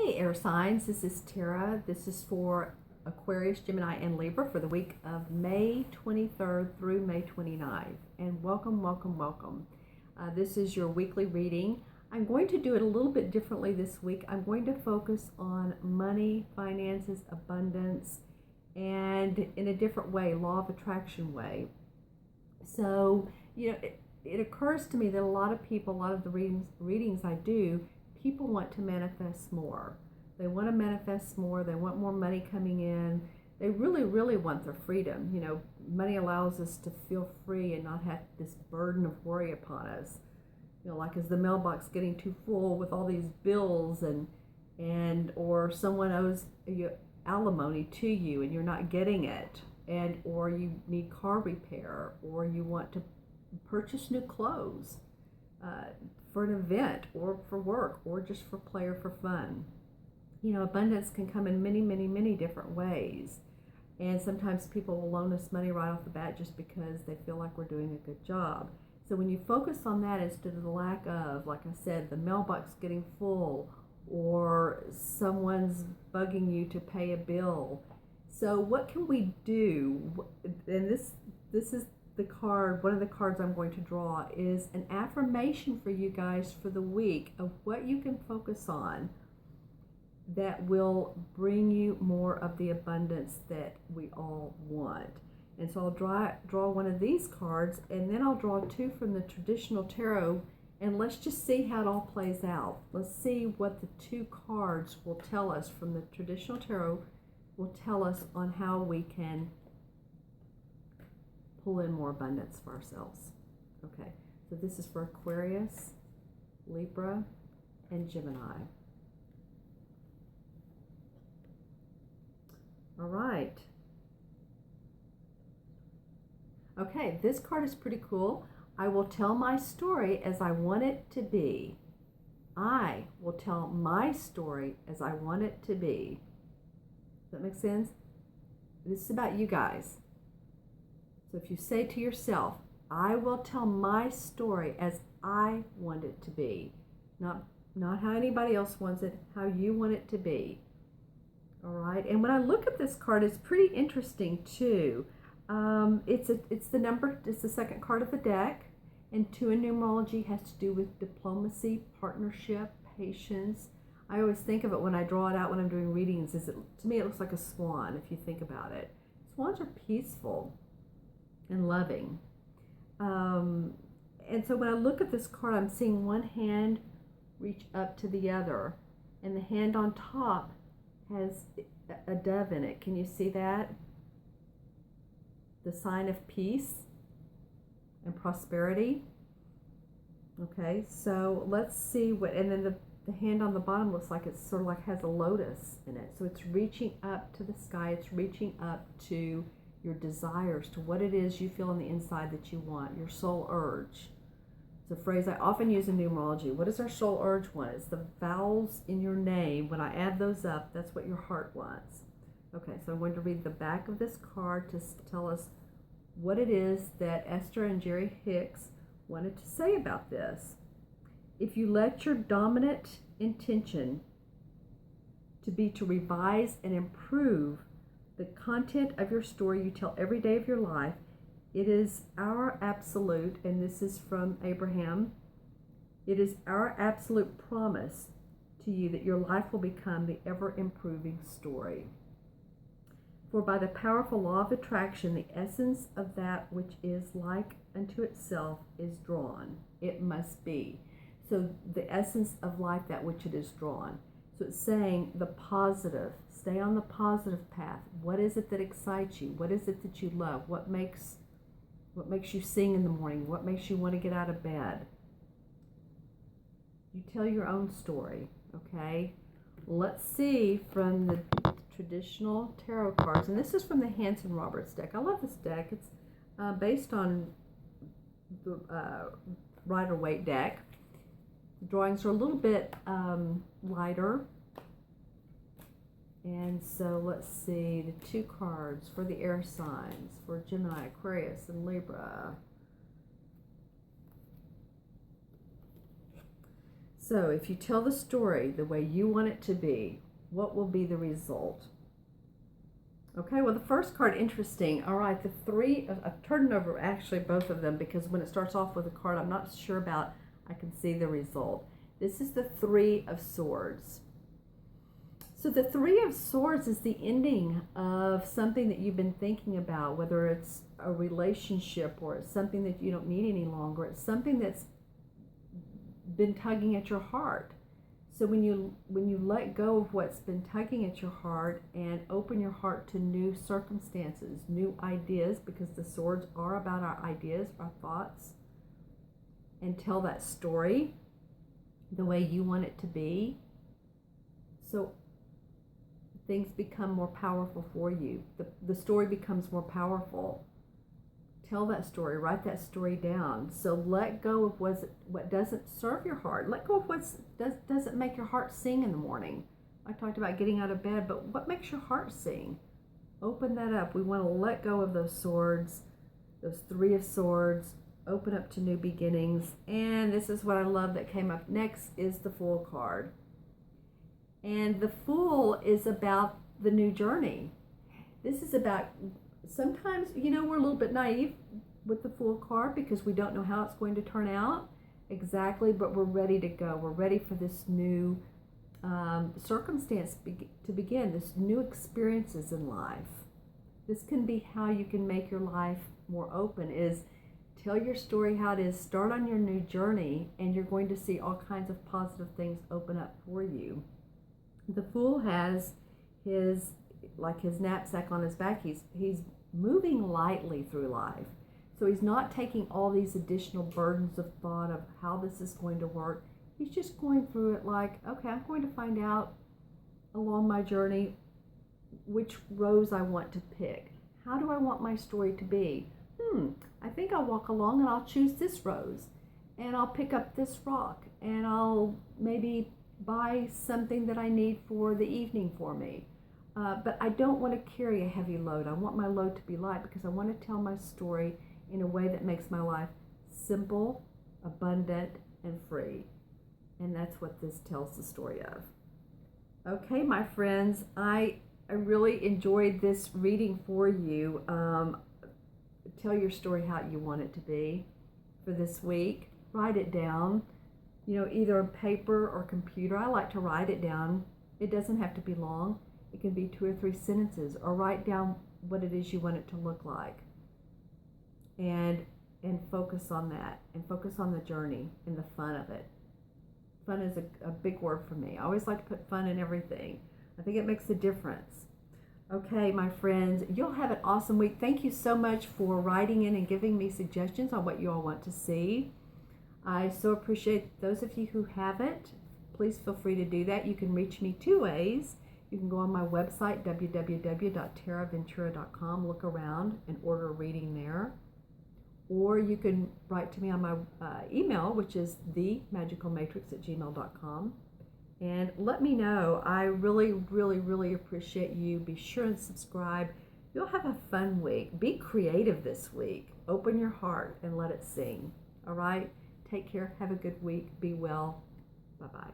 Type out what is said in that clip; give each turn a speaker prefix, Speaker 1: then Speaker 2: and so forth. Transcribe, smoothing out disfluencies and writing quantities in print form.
Speaker 1: Hey, air signs, this is Tara. This is for Aquarius, Gemini, and Libra for the week of May 23rd through May 29th. And welcome, welcome, welcome. This is your weekly reading. I'm going to do it a little bit differently this week. I'm going to focus on money, finances, abundance, and in a different way, law of attraction way. So, it occurs to me that a lot of people, a lot of the readings I do, people want to manifest more. They want to manifest more. They want more money coming in. They really, really want their freedom. Money allows us to feel free and not have this burden of worry upon us. Like is the mailbox getting too full with all these bills or someone owes you alimony to you and you're not getting it, or you need car repair, or you want to purchase new clothes for an event or for work or just for play or for fun. Abundance can come in many, many, many different ways. And sometimes people will loan us money right off the bat just because they feel like we're doing a good job. So when you focus on that instead of the lack of, like I said, the mailbox getting full or someone's bugging you to pay a bill. So what can we do? And this is the card, one of the cards I'm going to draw is an affirmation for you guys for the week of what you can focus on that will bring you more of the abundance that we all want. And so I'll draw one of these cards, and then I'll draw two from the traditional tarot, and let's just see how it all plays out. Let's see what the two cards will tell us from the traditional tarot will tell us on how we can pull in more abundance for ourselves. Okay, so this is for Aquarius, Libra, and Gemini. All right. Okay, this card is pretty cool. I will tell my story as I want it to be. I will tell my story as I want it to be. Does that make sense? This is about you guys. So if you say to yourself, I will tell my story as I want it to be, not how anybody else wants it, how you want it to be. All right. And when I look at this card, it's pretty interesting too. It's the second card of the deck, and 2 in numerology has to do with diplomacy, partnership, patience. I always think of it when I draw it out when I'm doing readings. To me, it looks like a swan if you think about it. Swans are peaceful and loving. And so when I look at this card, I'm seeing one hand reach up to the other, and the hand on top has a dove in it. Can you see that? The sign of peace and prosperity. Okay, so let's see what, and then the hand on the bottom looks like it's sort of like has a lotus in it. So it's reaching up to the sky. It's reaching up to your desires, to what it is you feel on the inside that you want, your soul urge. It's a phrase I often use in numerology. What does our soul urge want? It's the vowels in your name. When I add those up, that's what your heart wants. Okay, so I'm going to read the back of this card to tell us what it is that Esther and Jerry Hicks wanted to say about this. If you let your dominant intention to be to revise and improve the content of your story you tell every day of your life, it is our absolute, and this is from Abraham, it is our absolute promise to you that your life will become the ever-improving story. For by the powerful law of attraction, the essence of that which is like unto itself is drawn. It must be. So the essence of like that which it is drawn. So it's saying the positive. Stay on the positive path. What is it that excites you? What is it that you love? What makes you sing in the morning? What makes you want to get out of bed? You tell your own story, okay? Let's see from the traditional tarot cards, and this is from the Hanson Roberts deck. I love this deck. It's based on the Rider-Waite deck. The drawings are a little bit lighter. And so let's see the 2 cards for the air signs for Gemini, Aquarius, and Libra. So if you tell the story the way you want it to be, what will be the result? Okay, well, the first card, interesting. All right, the three, I've turned over actually both of them because when it starts off with a card I'm not sure about, I can see the result. This is the Three of Swords. So the Three of Swords is the ending of something that you've been thinking about, whether it's a relationship or it's something that you don't need any longer. It's something that's been tugging at your heart. So when you let go of what's been tugging at your heart and open your heart to new circumstances, new ideas, because the swords are about our ideas, our thoughts, and tell that story the way you want it to be, so things become more powerful for you. The story becomes more powerful. Tell that story, write that story down. So let go of what doesn't serve your heart. Let go of what doesn't make your heart sing in the morning. I talked about getting out of bed, but what makes your heart sing? Open that up. We want to let go of those swords, those Three of Swords, open up to new beginnings. And this is what I love that came up next is the Fool card. And the Fool is about the new journey. This is about, sometimes, we're a little bit naive with the Fool card because we don't know how it's going to turn out exactly, but we're ready to go. We're ready for this new circumstance to begin, this new experiences in life. This can be how you can make your life more open, is tell your story how it is, start on your new journey, and you're going to see all kinds of positive things open up for you. The Fool has his knapsack on his back. He's moving lightly through life. So he's not taking all these additional burdens of thought of how this is going to work. He's just going through it like, okay, I'm going to find out along my journey which rose I want to pick. How do I want my story to be? I think I'll walk along and I'll choose this rose, and I'll pick up this rock, and I'll maybe buy something that I need for the evening for me. But I don't want to carry a heavy load. I want my load to be light because I want to tell my story in a way that makes my life simple, abundant, and free. And that's what this tells the story of. Okay, my friends, I really enjoyed this reading for you. Tell your story how you want it to be for this week. Write it down, either on paper or computer. I like to write it down. It doesn't have to be long. It can be 2 or 3 sentences, or write down what it is you want it to look like. And focus on that, and focus on the journey and the fun of it. Fun is a big word for me. I always like to put fun in everything. I think it makes a difference. Okay, my friends, you'll have an awesome week. Thank you so much for writing in and giving me suggestions on what you all want to see. I so appreciate those of you who haven't. Please feel free to do that. You can reach me 2 ways. You can go on my website, www.terraventura.com, look around and order a reading there. Or you can write to me on my email, which is themagicalmatrix@gmail.com. And let me know. I really, really, really appreciate you. Be sure and subscribe. You'll have a fun week. Be creative this week. Open your heart and let it sing. All right? Take care. Have a good week. Be well. Bye-bye.